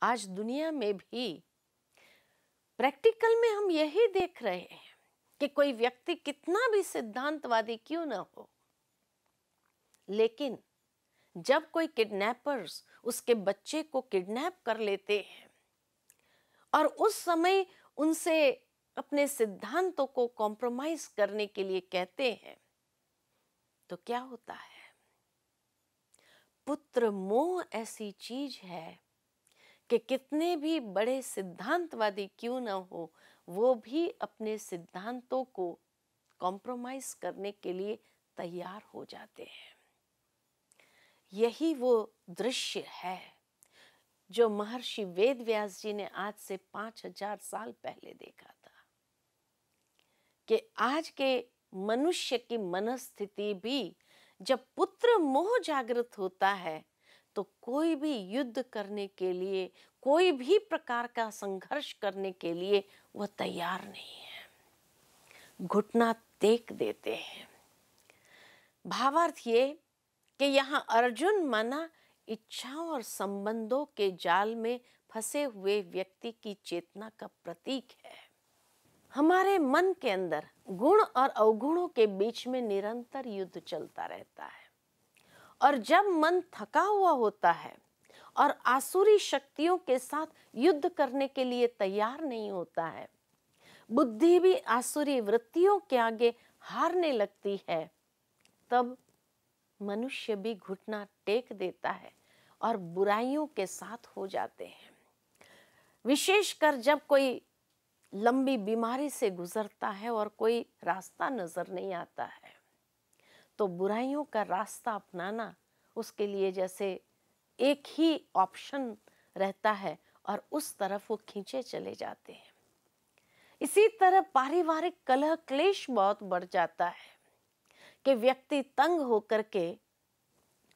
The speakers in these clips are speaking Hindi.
आज दुनिया में भी प्रैक्टिकल में हम यही देख रहे हैं कि कोई व्यक्ति कितना भी सिद्धांतवादी क्यों ना हो, लेकिन जब कोई किडनैपर्स उसके बच्चे को किडनैप कर लेते हैं और उस समय उनसे अपने सिद्धांतों को कॉम्प्रोमाइज करने के लिए कहते हैं, तो क्या होता है? पुत्र मोह ऐसी चीज है कि कितने भी बड़े सिद्धांतवादी क्यों ना हो, वो भी अपने सिद्धांतों को कॉम्प्रोमाइज करने के लिए तैयार हो जाते हैं। यही वो दृश्य है जो महर्षि वेदव्यास जी ने आज से 5000 साल पहले देखा था कि आज के मनुष्य की मनस्थिति भी जब पुत्र मोह जागृत होता है तो कोई भी युद्ध करने के लिए, कोई भी प्रकार का संघर्ष करने के लिए वह तैयार नहीं है, घुटना टेक देते हैं। भावार्थ ये कि यहाँ अर्जुन माना इच्छाओं और संबंधों के जाल में फंसे हुए व्यक्ति की चेतना का प्रतीक है। हमारे मन के अंदर गुण और अवगुणों के बीच में निरंतर युद्ध चलता रहता है, और जब मन थका हुआ होता है और आसुरी शक्तियों के साथ युद्ध करने के लिए तैयार नहीं होता है, बुद्धि भी आसुरी वृत्तियों के आगे हारने लगती है, तब मनुष्य भी घुटना टेक देता है और बुराइयों के साथ हो जाते हैं। विशेषकर जब कोई लंबी बीमारी से गुजरता है और कोई रास्ता नजर नहीं आता है, तो बुराइयों का रास्ता अपनाना उसके लिए जैसे एक ही ऑप्शन रहता है और उस तरफ वो खींचे चले जाते हैं। इसी तरह पारिवारिक कलह क्लेश बहुत बढ़ जाता है कि व्यक्ति तंग होकर के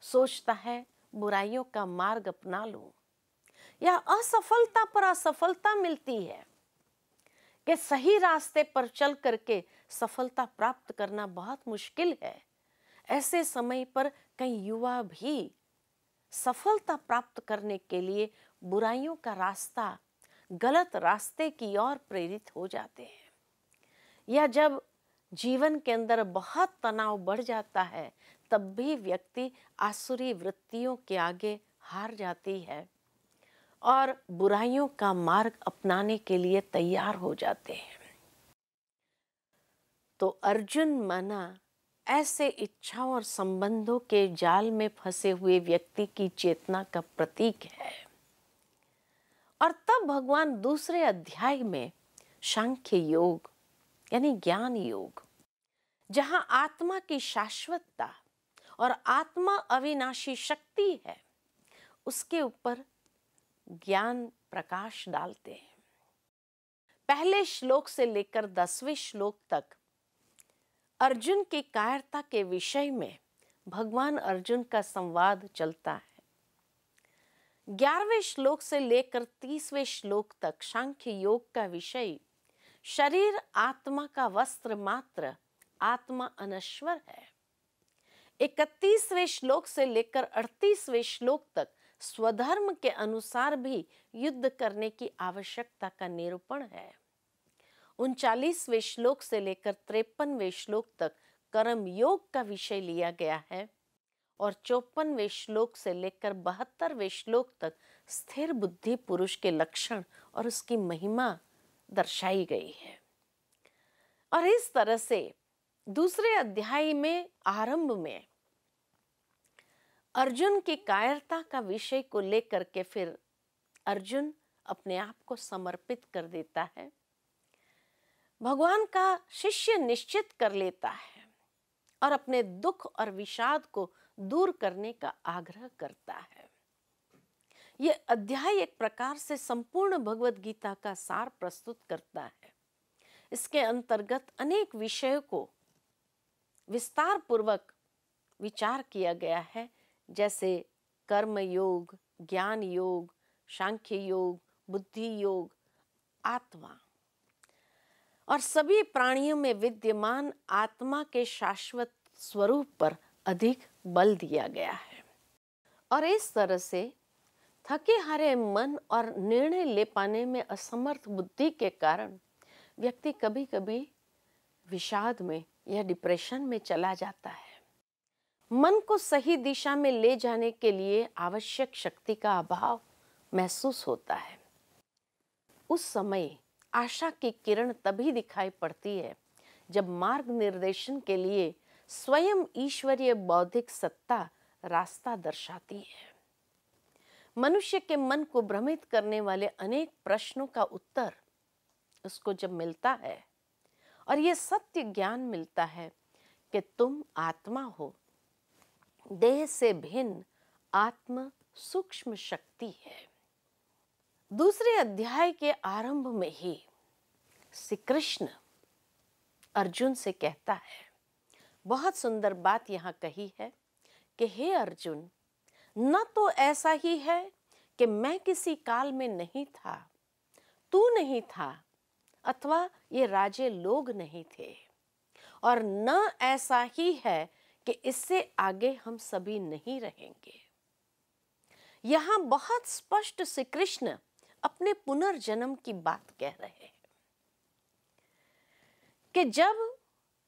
सोचता है बुराइयों का मार्ग अपना लूं, या असफलता पर असफलता मिलती है कि सही रास्ते पर चल करके सफलता प्राप्त करना बहुत मुश्किल है। ऐसे समय पर कई युवा भी सफलता प्राप्त करने के लिए बुराइयों का रास्ता, गलत रास्ते की ओर प्रेरित हो जाते हैं। या जब जीवन के अंदर बहुत तनाव बढ़ जाता है, तब भी व्यक्ति आसुरी वृत्तियों के आगे हार जाती है और बुराइयों का मार्ग अपनाने के लिए तैयार हो जाते हैं। तो अर्जुन माना ऐसे इच्छाओं और संबंधों के जाल में फंसे हुए व्यक्ति की चेतना का प्रतीक है। और तब भगवान दूसरे अध्याय में सांख्य योग यानी ज्ञान योग, जहां आत्मा की शाश्वतता और आत्मा अविनाशी शक्ति है, उसके ऊपर ज्ञान प्रकाश डालते हैं। पहले श्लोक से लेकर 10वें श्लोक तक अर्जुन की कायरता के विषय में भगवान अर्जुन का संवाद चलता है। 11वें श्लोक से लेकर 30वें श्लोक तक सांख्य योग का विषय शरीर आत्मा का वस्त्र मात्र, आत्मा अनश्वर है। 31वें श्लोक से लेकर 38वें श्लोक तक स्वधर्म के अनुसार भी युद्ध करने की आवश्यकता का निरूपण है। 39वें श्लोक से लेकर 53वें श्लोक तक कर्म योग का विषय लिया गया है, और 54वें श्लोक से लेकर 72वें श्लोक तक स्थिर बुद्धि पुरुष के लक्षण और उसकी महिमा दर्शाई गई है। और इस तरह से दूसरे अध्याय में आरंभ में अर्जुन की कायरता का विषय को लेकर के फिर अर्जुन अपने आप को समर्पित कर देता है, भगवान का शिष्य निश्चित कर लेता है और अपने दुख और विषाद को दूर करने का आग्रह करता है। ये अध्याय एक प्रकार से संपूर्ण भगवत गीता का सार प्रस्तुत करता है। इसके अंतर्गत अनेक विषयों को विस्तार पूर्वक विचार किया गया है, जैसे कर्म योग, ज्ञान योग, सांख्य योग, बुद्धि योग, आत्मा और सभी प्राणियों में विद्यमान आत्मा के शाश्वत स्वरूप पर अधिक बल दिया गया है। और इस तरह से थके हारे मन और निर्णय ले पाने में असमर्थ बुद्धि के कारण व्यक्ति कभी कभी विषाद में या डिप्रेशन में चला जाता है। मन को सही दिशा में ले जाने के लिए आवश्यक शक्ति का अभाव महसूस होता है। उस समय आशा की किरण तभी दिखाई पड़ती है जब मार्ग निर्देशन के लिए स्वयं ईश्वरीय बौद्धिक सत्ता रास्ता दर्शाती है। मनुष्य के मन को भ्रमित करने वाले अनेक प्रश्नों का उत्तर उसको जब मिलता है और यह सत्य ज्ञान मिलता है कि तुम आत्मा हो, देह से भिन्न आत्म सूक्ष्म शक्ति है। दूसरे अध्याय के आरंभ में ही श्री कृष्ण अर्जुन से कहता है, बहुत सुंदर बात यहाँ कही है कि हे अर्जुन, न तो ऐसा ही है कि मैं किसी काल में नहीं था, तू नहीं था, अथवा ये राजे लोग नहीं थे, और न ऐसा ही है कि इससे आगे हम सभी नहीं रहेंगे। यहां बहुत स्पष्ट श्री कृष्ण अपने पुनर्जन्म की बात कह रहे हैं कि जब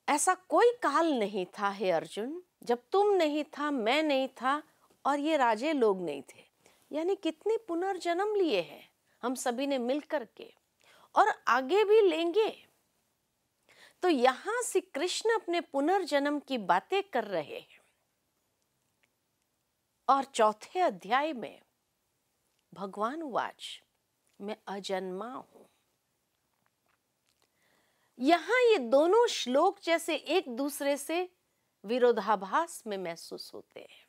ऐसा कोई काल नहीं था हे अर्जुन, जब तुम नहीं था, मैं नहीं था और ये राजे लोग नहीं थे, यानी कितने पुनर्जन्म लिए हैं हम सभी ने मिलकर के, और आगे भी लेंगे। तो यहां श्री कृष्ण अपने पुनर्जन्म की बातें कर रहे हैं। और चौथे अध्याय में भगवान उवाच, मैं अजन्मा हूं। यहां ये दोनों श्लोक जैसे एक दूसरे से विरोधाभास में महसूस होते हैं,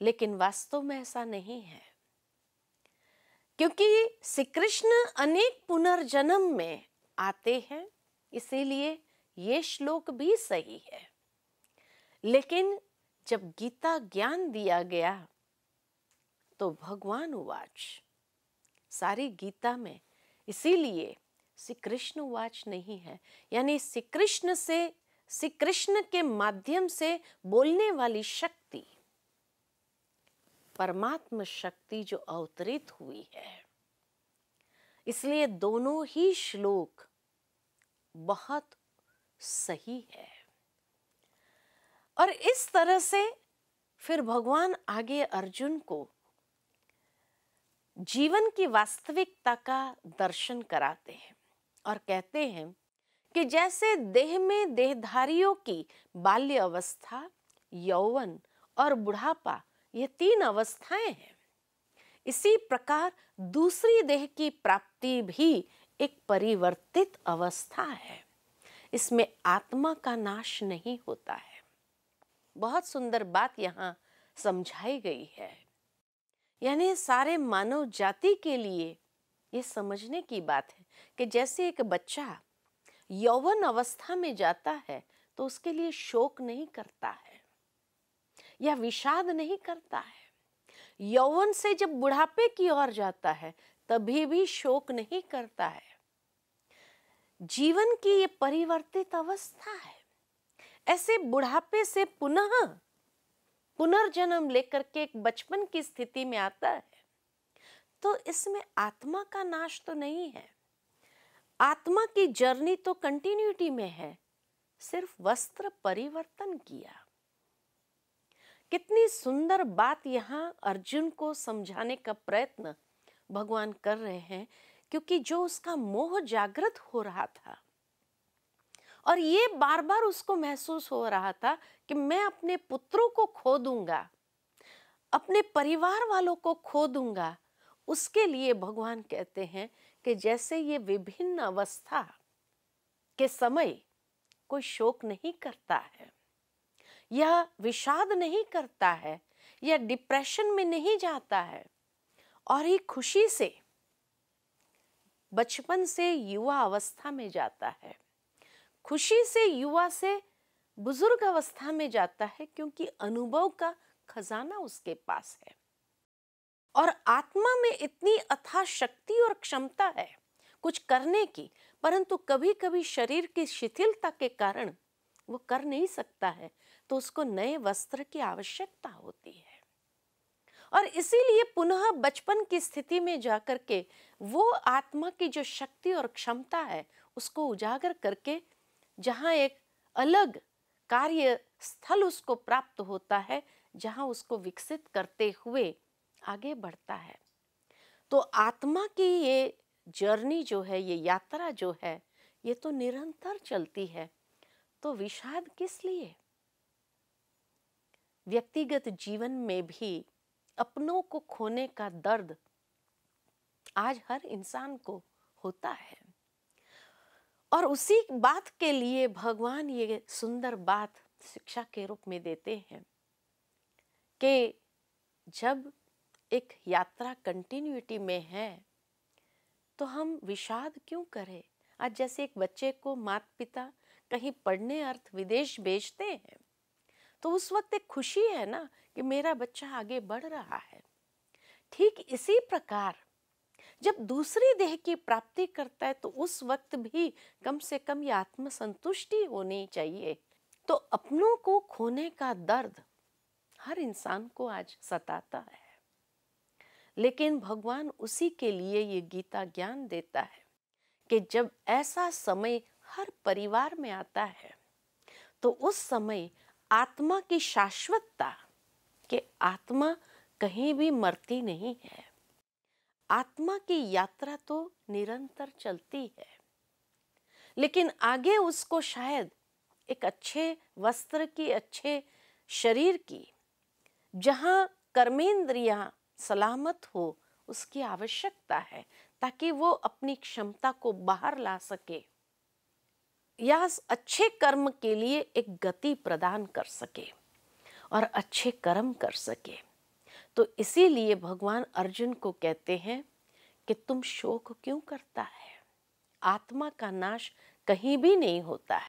लेकिन वास्तव में ऐसा नहीं है, क्योंकि श्री कृष्ण अनेक पुनर्जन्म में आते हैं, इसीलिए ये श्लोक भी सही है। लेकिन जब गीता ज्ञान दिया गया तो भगवान उवाच, सारी गीता में इसीलिए श्री कृष्ण उवाच नहीं है, यानी श्री कृष्ण से, श्री कृष्ण के माध्यम से बोलने वाली शक्ति, परमात्मा शक्ति जो अवतरित हुई है। इसलिए दोनों ही श्लोक बहुत सही है। और इस तरह से फिर भगवान आगे अर्जुन को जीवन की वास्तविकता का दर्शन कराते हैं और कहते हैं कि जैसे देह में देहधारियों की बाल्य अवस्था, यौवन और बुढ़ापा, ये तीन अवस्थाएं हैं, इसी प्रकार दूसरी देह की प्राप्ति भी एक परिवर्तित अवस्था है। इसमें आत्मा का नाश नहीं होता है। बहुत सुंदर बात यहाँ समझाई गई है। यानी सारे मानव जाति के लिए ये समझने की बात है कि जैसे एक बच्चा यौवन अवस्था में जाता है तो उसके लिए शोक नहीं करता है या विषाद नहीं करता है। यौवन से जब बुढ़ापे की ओर जाता है तभी भी शोक नहीं करता है। जीवन की ये परिवर्तित अवस्था है। ऐसे बुढ़ापे से पुनर्जन्म लेकर के एक बचपन की स्थिति में आता है, तो इसमें आत्मा का नाश तो नहीं है। आत्मा की जर्नी तो कंटिन्यूटी में है, सिर्फ वस्त्र परिवर्तन किया। कितनी सुंदर बात यहाँ अर्जुन को समझाने का प्रयत्न भगवान कर रहे हैं, क्योंकि जो उसका मोह जागृत हो रहा था और ये बार बार उसको महसूस हो रहा था कि मैं अपने पुत्रों को खो दूंगा, अपने परिवार वालों को खो दूंगा, उसके लिए भगवान कहते हैं कि जैसे ये विभिन्न अवस्था के समय कोई शोक नहीं करता है या विषाद नहीं करता है या डिप्रेशन में नहीं जाता है, और ये खुशी से बचपन से युवा अवस्था में जाता है, खुशी से युवा से बुजुर्ग अवस्था में जाता है, क्योंकि अनुभव का खजाना उसके पास है और आत्मा में इतनी अथाह शक्ति और क्षमता है कुछ करने की, परंतु कभी कभी शरीर की शिथिलता के कारण वो कर नहीं सकता है, तो उसको नए वस्त्र की आवश्यकता होती है। और इसीलिए पुनः बचपन की स्थिति में जाकर के वो आत्मा की जो शक्ति और क्षमता है उसको उजागर करके जहाँ एक अलग कार्य स्थल उसको प्राप्त होता है, जहाँ उसको विकसित करते हुए आगे बढ़ता है। तो आत्मा की ये जर्नी जो है, ये यात्रा जो है, ये तो निरंतर चलती है। तो विषाद किस लिए? व्यक्तिगत जीवन में भी अपनों को खोने का दर्द आज हर इंसान को होता है, और उसी बात के लिए भगवान ये सुंदर बात शिक्षा के रूप में देते हैं कि जब एक यात्रा कंटिन्यूटी में है तो हम विषाद क्यों करें। आज जैसे एक बच्चे को माता पिता कहीं पढ़ने अर्थ विदेश भेजते हैं तो उस वक्त एक खुशी है ना कि मेरा बच्चा आगे बढ़ रहा है। ठीक इसी प्रकार जब दूसरी देह की प्राप्ति करता है तो उस वक्त भी कम से कम ये आत्मसंतुष्टि होनी चाहिए। तो अपनों को खोने का दर्द हर इंसान को आज सताता है, लेकिन भगवान उसी के लिए ये गीता ज्ञान देता है कि जब ऐसा समय हर परिवार में आता है तो उस समय आत्मा की शाश्वतता, कि आत्मा कहीं भी मरती नहीं है, आत्मा की यात्रा तो निरंतर चलती है, लेकिन आगे उसको शायद एक अच्छे वस्त्र की, अच्छे शरीर की, जहां कर्मेंद्रियां सलामत हो, उसकी आवश्यकता है ताकि वो अपनी क्षमता को बाहर ला सके या अच्छे कर्म के लिए एक गति प्रदान कर सके और अच्छे कर्म कर सके। तो इसीलिए भगवान अर्जुन को कहते हैं कि तुम शोक क्यों करता है, आत्मा का नाश कहीं भी नहीं होता है।